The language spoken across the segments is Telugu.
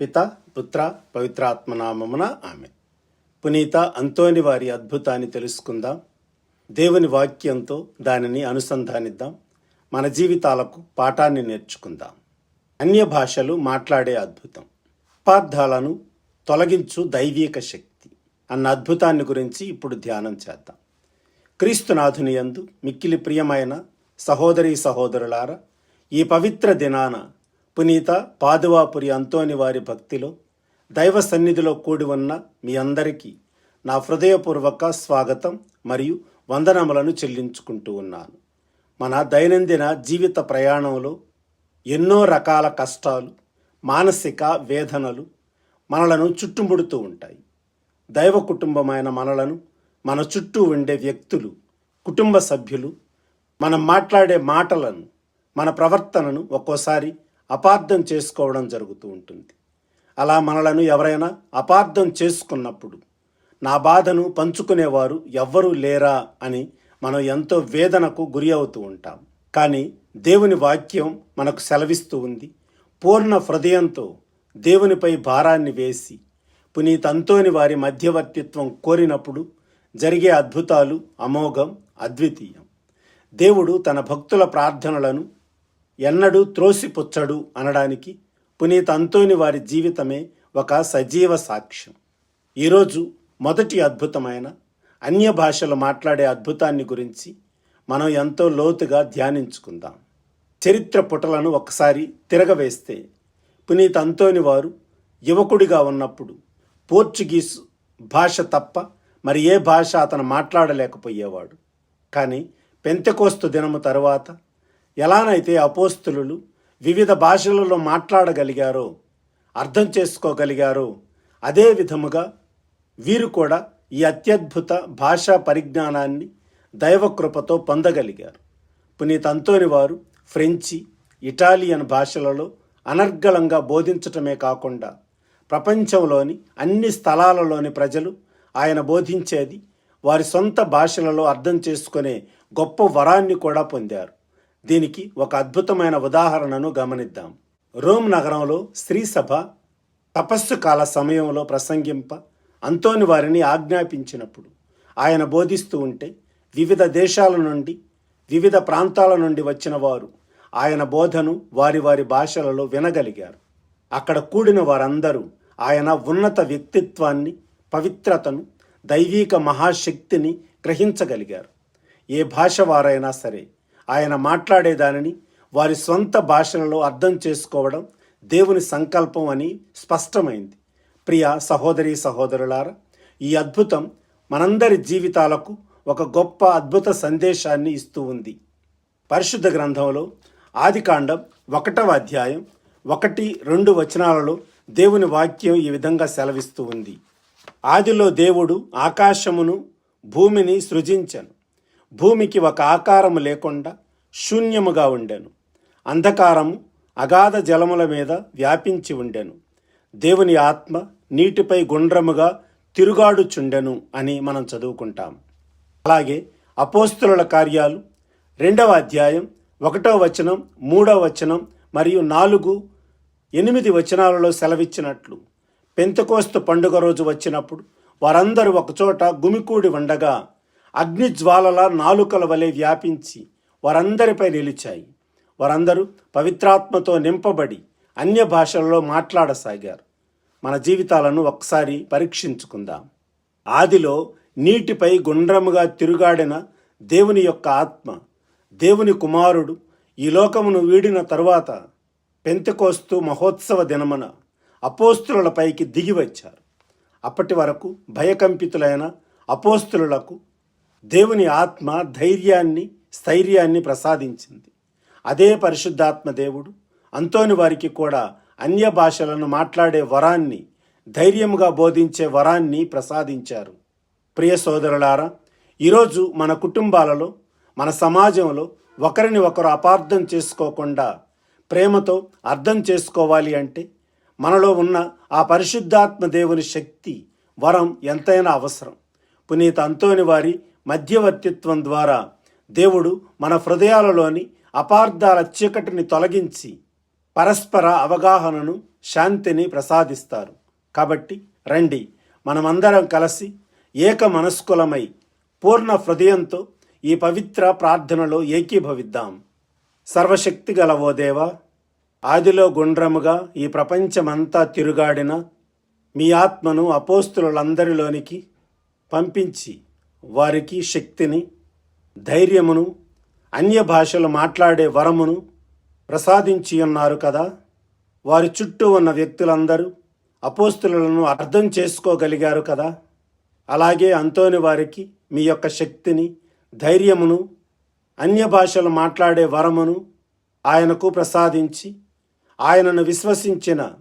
పిత పుత్ర పవిత్రాత్మనామమున ఆమె. పునీత అంతోని వారి అద్భుతాన్ని తెలుసుకుందాం. దేవుని వాక్యంతో దానిని అనుసంధానిద్దాం. మన జీవితాలకు పాఠాన్ని నేర్చుకుందాం. అన్య భాషలు మాట్లాడే అద్భుతం. అపార్థాలను తొలగించు దైవీక శక్తి అన్న అద్భుతాన్ని గురించి ఇప్పుడు ధ్యానం చేద్దాం. క్రీస్తునాథుని యందు మిక్కిలి ప్రియమైన సహోదరీ సహోదరులారా, ఈ పవిత్ర దినాన పునీత పాదువాపురి అంతోని వారి భక్తిలో దైవ సన్నిధిలో కూడి ఉన్న మీ అందరికీ నా హృదయపూర్వక స్వాగతం మరియు వందనములను చెల్లించుకుంటూ ఉన్నాను. మన దైనందిన జీవిత ప్రయాణంలో ఎన్నో రకాల కష్టాలు, మానసిక వేదనలు మనలను చుట్టుముడుతూ ఉంటాయి. దైవ కుటుంబమైన మనలను మన చుట్టూ ఉండే వ్యక్తులు, కుటుంబ సభ్యులు మనం మాట్లాడే మాటలను, మన ప్రవర్తనను ఒక్కోసారి అపార్థం చేసుకోవడం జరుగుతూ ఉంటుంది. అలా మనలను ఎవరైనా అపార్థం చేసుకున్నప్పుడు నా బాధను పంచుకునేవారు ఎవ్వరూ లేరా అని మనం ఎంతో వేదనకు గురి అవుతూ ఉంటాం. కానీ దేవుని వాక్యం మనకు సెలవిస్తూ ఉంది. పూర్ణ హృదయంతో దేవునిపై భారాన్ని వేసి పునీత అంతోని వారి మధ్యవర్తిత్వం కోరినప్పుడు జరిగే అద్భుతాలు అమోఘం, అద్వితీయం. దేవుడు తన భక్తుల ప్రార్థనలను ఎన్నడూ త్రోసిపుచ్చడు అనడానికి పునీత అంతోని వారి జీవితమే ఒక సజీవ సాక్ష్యం. ఈరోజు మొదటి అద్భుతమైన అన్య భాషలు మాట్లాడే అద్భుతాన్ని గురించి మనం ఎంతో లోతుగా ధ్యానించుకుందాం. చరిత్ర పుటలను ఒకసారి తిరగవేస్తే పునీత అంతోని వారు యువకుడిగా ఉన్నప్పుడు పోర్చుగీసు భాష తప్ప మరి ఏ భాష అతను మాట్లాడలేకపోయేవాడు. కానీ పెంతెకోస్తు దినము తరువాత ఎలానైతే అపోస్తలులు వివిధ భాషలలో మాట్లాడగలిగారో, అర్థం చేసుకోగలిగారో, అదే విధముగా వీరు కూడా ఈ అత్యద్భుత భాషా పరిజ్ఞానాన్ని దైవకృపతో పొందగలిగారు. పునీత అంతోని వారు ఫ్రెంచి, ఇటాలియన్ భాషలలో అనర్గళంగా బోధించటమే కాకుండా ప్రపంచంలోని అన్ని స్థలాలలోని ప్రజలు ఆయన బోధించేది వారి సొంత భాషలలో అర్థం చేసుకునే గొప్ప వరాన్ని కూడా పొందారు. దీనికి ఒక అద్భుతమైన ఉదాహరణను గమనిద్దాం. రోమ్ నగరంలో స్త్రీ సభ తపస్సు కాల సమయంలో ప్రసంగింప అంతోని వారిని ఆజ్ఞాపించినప్పుడు ఆయన బోధిస్తూ ఉంటే వివిధ దేశాల నుండి, వివిధ ప్రాంతాల నుండి వచ్చిన వారు ఆయన బోధను వారి వారి భాషలలో వినగలిగారు. అక్కడ కూడిన వారందరూ ఆయన ఉన్నత వ్యక్తిత్వాన్ని, పవిత్రతను, దైవీక మహాశక్తిని గ్రహించగలిగారు. ఏ భాష వారైనా సరే ఆయన మాట్లాడేదానిని వారి స్వంత భాషలలో అర్థం చేసుకోవడం దేవుని సంకల్పం అని స్పష్టమైంది. ప్రియ సహోదరీ సహోదరులారా, ఈ అద్భుతం మనందరి జీవితాలకు ఒక గొప్ప అద్భుత సందేశాన్ని ఇస్తూ ఉంది. పరిశుద్ధ గ్రంథంలో ఆదికాండం 1వ అధ్యాయం 1-2 వచనాలలో దేవుని వాక్యం ఈ విధంగా సెలవిస్తూ ఉంది. ఆదిలో దేవుడు ఆకాశమును భూమిని సృజించెను. భూమికి ఒక ఆకారము లేకుండా శూన్యముగా ఉండెను. అంధకారము అగాధ జలముల మీద వ్యాపించి ఉండెను. దేవుని ఆత్మ నీటిపై గుండ్రముగా తిరుగాడుచుండెను అని మనం చదువుకుంటాం. అలాగే అపోస్తలుల కార్యాలు 2వ అధ్యాయం 1వ వచనం, 3వ వచనం మరియు 4-8 వచనాలలో సెలవిచ్చినట్లు పెంతెకోస్తు పండుగ రోజు వచ్చినప్పుడు వారందరూ ఒకచోట గుమికూడి ఉండగా అగ్నిజ్వాలల నాలుకల వలె వ్యాపించి వారందరిపై నిలిచాయి. వారందరూ పవిత్రాత్మతో నింపబడి అన్య భాషలలో మాట్లాడసాగారు. మన జీవితాలను ఒకసారి పరీక్షించుకుందాం. ఆదిలో నీటిపై గుండ్రముగా తిరుగాడిన దేవుని యొక్క ఆత్మ, దేవుని కుమారుడు ఈ లోకమును వీడిన తరువాత పెంతెకోస్తు మహోత్సవ దినమున అపోస్తలులపైకి దిగివచ్చారు. అప్పటి వరకు భయకంపితులైన అపోస్తలులకు దేవుని ఆత్మ ధైర్యాన్ని, స్థైర్యాన్ని ప్రసాదించింది. అదే పరిశుద్ధాత్మ దేవుడు అంతోని వారికి కూడా అన్య భాషలను మాట్లాడే వరాన్ని, ధైర్యముగా బోధించే వరాన్ని ప్రసాదించారు. ప్రియ సోదరులారా, ఈరోజు మన కుటుంబాలలో, మన సమాజంలో ఒకరిని ఒకరు అపార్థం చేసుకోకుండా ప్రేమతో అర్థం చేసుకోవాలి అంటే మనలో ఉన్న ఆ పరిశుద్ధాత్మ దేవుని శక్తి, వరం ఎంతైనా అవసరం. పునీత అంతోని వారి మధ్యవర్తిత్వం ద్వారా దేవుడు మన హృదయాలలోని అపార్థాల చీకటిని తొలగించి పరస్పర అవగాహనను, శాంతిని ప్రసాదిస్తారు. కాబట్టి రండి, మనమందరం కలిసి ఏక మనస్కులమై పూర్ణ హృదయంతో ఈ పవిత్ర ప్రార్థనలో ఏకీభవిద్దాం. సర్వశక్తి గల ఓ దేవా, ఆదిలో గుండ్రముగా ఈ ప్రపంచమంతా తిరుగాడిన మీ ఆత్మను అపోస్తులందరిలోనికి పంపించి వారికి శక్తిని, ధైర్యమును, అన్య భాషలు మాట్లాడే వరమును ప్రసాదించి ఉన్నారు కదా. వారి చుట్టూ ఉన్న వ్యక్తులందరూ అపోస్తులను అర్థం చేసుకోగలిగారు కదా. అలాగే అంతోని వారికి మీ యొక్క శక్తిని, ధైర్యమును, అన్య భాషలు మాట్లాడే వరమును ఆయనకు ప్రసాదించి ఆయనను విశ్వసించిన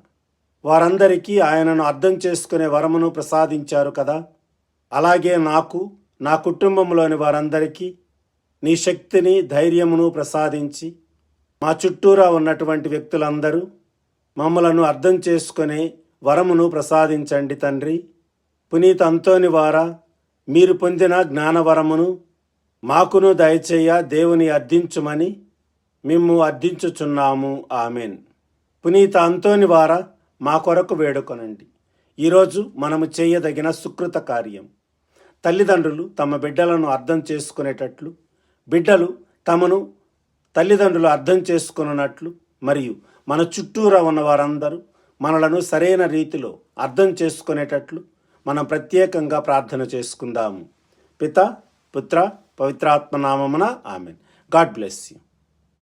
వారందరికీ ఆయనను అర్థం చేసుకునే వరమును ప్రసాదించారు కదా. అలాగే నాకు, నా కుటుంబంలోని వారందరికీ నీ శక్తిని, ధైర్యమును ప్రసాదించి మా చుట్టూరా ఉన్నటువంటి వ్యక్తులందరూ మమ్మలను అర్థం చేసుకునే వరమును ప్రసాదించండి తండ్రి. పునీత అంతోని వారా, మీరు పొందిన జ్ఞానవరమును మాకును దయచేయ దేవుని అర్థించుమని మేము అర్థించుచున్నాము. ఆమెన్. పునీత అంతోని వారా, మా కొరకు వేడుకొనండి. ఈరోజు మనము చేయదగిన సుకృత కార్యం. తల్లిదండ్రులు తమ బిడ్డలను అర్థం చేసుకునేటట్లు, బిడ్డలు తమను తల్లిదండ్రులు అర్థం చేసుకున్నట్లు, మరియు మన చుట్టూరా ఉన్న వారందరూ మనలను సరైన రీతిలో అర్థం చేసుకునేటట్లు మనం ప్రత్యేకంగా ప్రార్థన చేసుకుందాము. పిత, పుత్ర, పవిత్రాత్మ నామమున ఆమెన్. God bless you.